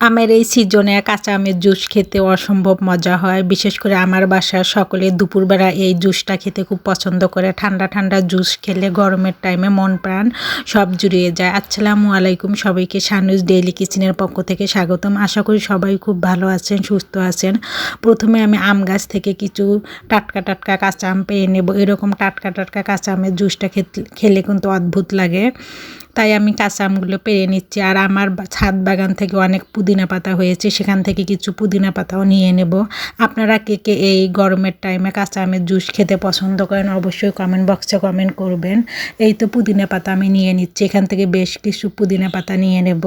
আমের এই সিজনে কাঁচা আমের জুস খেতে অসম্ভব মজা হয়। বিশেষ করে আমার বাসার সকলে দুপুরবেলা এই জুসটা খেতে খুব পছন্দ করে। ঠান্ডা ঠান্ডা জুস খেলে গরমের টাইমে মন প্রাণ সব জুড়িয়ে যায়। আসসালামু আলাইকুম, সবাইকে শানুস ডেইলি কিচেনের পক্ষ থেকে স্বাগতম। আশা করি সবাই খুব ভালো আছেন, সুস্থ আছেন। প্রথমে আমি আম গাছ থেকে কিছু টাটকা টাটকা কাঁচা আম পেয়ে নেব। এরকম টাটকা টাটকা কাঁচা আমের জুসটা খেলে কিন্তু অদ্ভুত লাগে। তাই আমি কাঁচা আমগুলো পেরে নিচ্ছি। আর আমার ছাদ বাগান থেকে অনেক পুদিনা পাতা হয়েছে, সেখান থেকে কিছু পুদিনা পাতাও নিয়ে নেব। আপনারা কে কে এই গরমের টাইমে কাঁচা আমের জুস খেতে পছন্দ করেন অবশ্যই কমেন্ট বক্সে কমেন্ট করবেন। এই তো পুদিনা পাতা আমি নিয়ে নিচ্ছি, এখান থেকে বেশ কিছু পুদিনা পাতা নিয়ে নেব।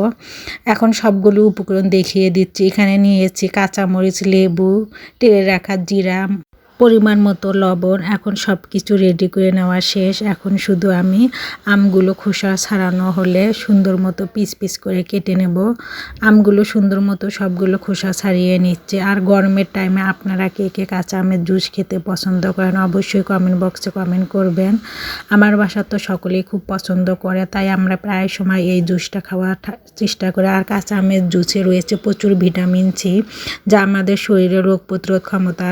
এখন সবগুলো উপকরণ দেখিয়ে দিচ্ছি। এখানে নিয়েছি কাঁচামরিচ, লেবু, টেলে রাখা জিরা, পরিমাণ মতো লবণ। এখন সব কিছু রেডি করে নেওয়া শেষ। এখন শুধু আমি আমগুলো খোসা ছাড়ানো হলে সুন্দর মতো পিস পিস করে কেটে নেব। আমগুলো সুন্দর মতো সবগুলো খোসা ছাড়িয়ে নিচ্ছে। আর গরমের টাইমে আপনারা কে কে কাঁচা আমের জুস খেতে পছন্দ করেন অবশ্যই কমেন্ট বক্সে কমেন্ট করবেন। আমার বাসা তো সকলেই খুব পছন্দ করে, তাই আমরা প্রায় সময় এই জুসটা খাওয়ার চেষ্টা করি। আর কাঁচা আমের জুসে রয়েছে প্রচুর ভিটামিন সি, যা আমাদের শরীরে রোগ প্রতিরোধ ক্ষমতা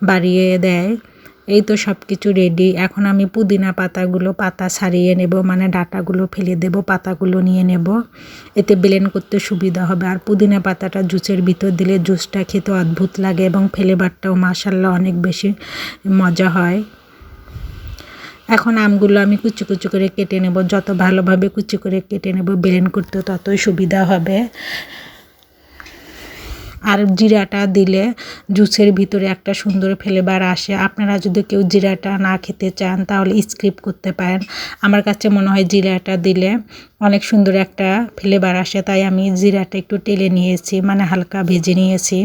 বাড়িয়ে দেয়। এই তো সব কিছু রেডি। এখন আমি পুদিনা পাতা ছাড়িয়ে নেব, মানে ডাঁটাগুলো ফেলে দেব, পাতাগুলো নিয়ে নেব। এতে ব্লেন্ড করতে সুবিধা হবে। আর পুদিনা পাতাটা জুসের ভিতর দিলে জুসটা খেতে অদ্ভুত লাগে এবং ফ্লেভারটাও মাশাআল্লাহ অনেক বেশি মজা হয়। এখন আমগুলো আমি কুচি কুচি করে কেটে নেব। যত ভালোভাবে কুচি করে কেটে নেব ব্লেন্ড করতে ততই সুবিধা হবে। আর জিরাটা দিলে জুসের ভিতরে একটা সুন্দর ফ্লেভার আসে। আপনারা যদি কেউ জিরাটা না খেতে চান তাহলে স্কিপ করতে পারেন। আমার কাছে মনে হয় জিরাটা দিলে অনেক সুন্দর একটা ফ্লেভার আসে, তাই আমি জিরাটা একটু টেলে নিয়েছি, মানে হালকা ভেজে নিয়েছি।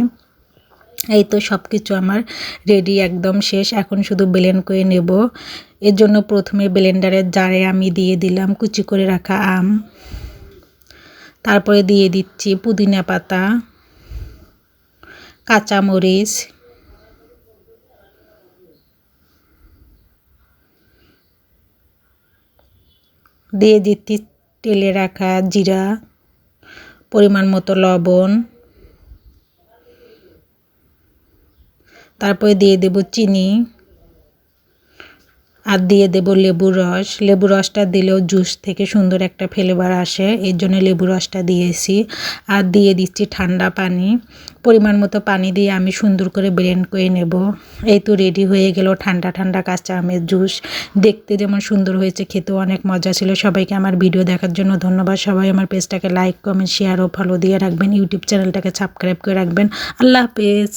এই তো সব কিছু আমার রেডি, একদম শেষ। এখন শুধু ব্লেন্ড করে নেব। এর জন্য প্রথমে ব্লেন্ডারের জারে আমি দিয়ে দিলাম কুচি করে রাখা আম, তারপরে দিয়ে দিচ্ছি পুদিনা পাতা, কাঁচামরিচ, দিয়ে দিচ্ছি তেলে রাখা জিরা, পরিমাণ মতো লবণ, তারপরে দিয়ে দেব চিনি, আর দিয়ে দেব লেবুর রস। লেবু রসটা দিলেও জুস থেকে সুন্দর একটা ফ্লেভার আসে, এর জন্য লেবু রসটা দিয়েছি। আর দিয়ে দিচ্ছি ঠান্ডা পানি। পরিমাণ মতো পানি দিয়ে আমি সুন্দর করে ব্লেন্ড করে নেব। এই তো রেডি হয়ে গেল ঠান্ডা ঠান্ডা কাঁচা আমের জুস। দেখতে যেমন সুন্দর হয়েছে, খেতেও অনেক মজা ছিল। সবাইকে আমার ভিডিও দেখার জন্য ধন্যবাদ। সবাই আমার পেজটাকে লাইক, কমেন্ট, শেয়ার ও ফলো দিয়ে রাখবেন। ইউটিউব চ্যানেলটাকে সাবস্ক্রাইব করে রাখবেন। আল্লাহ হাফেজ।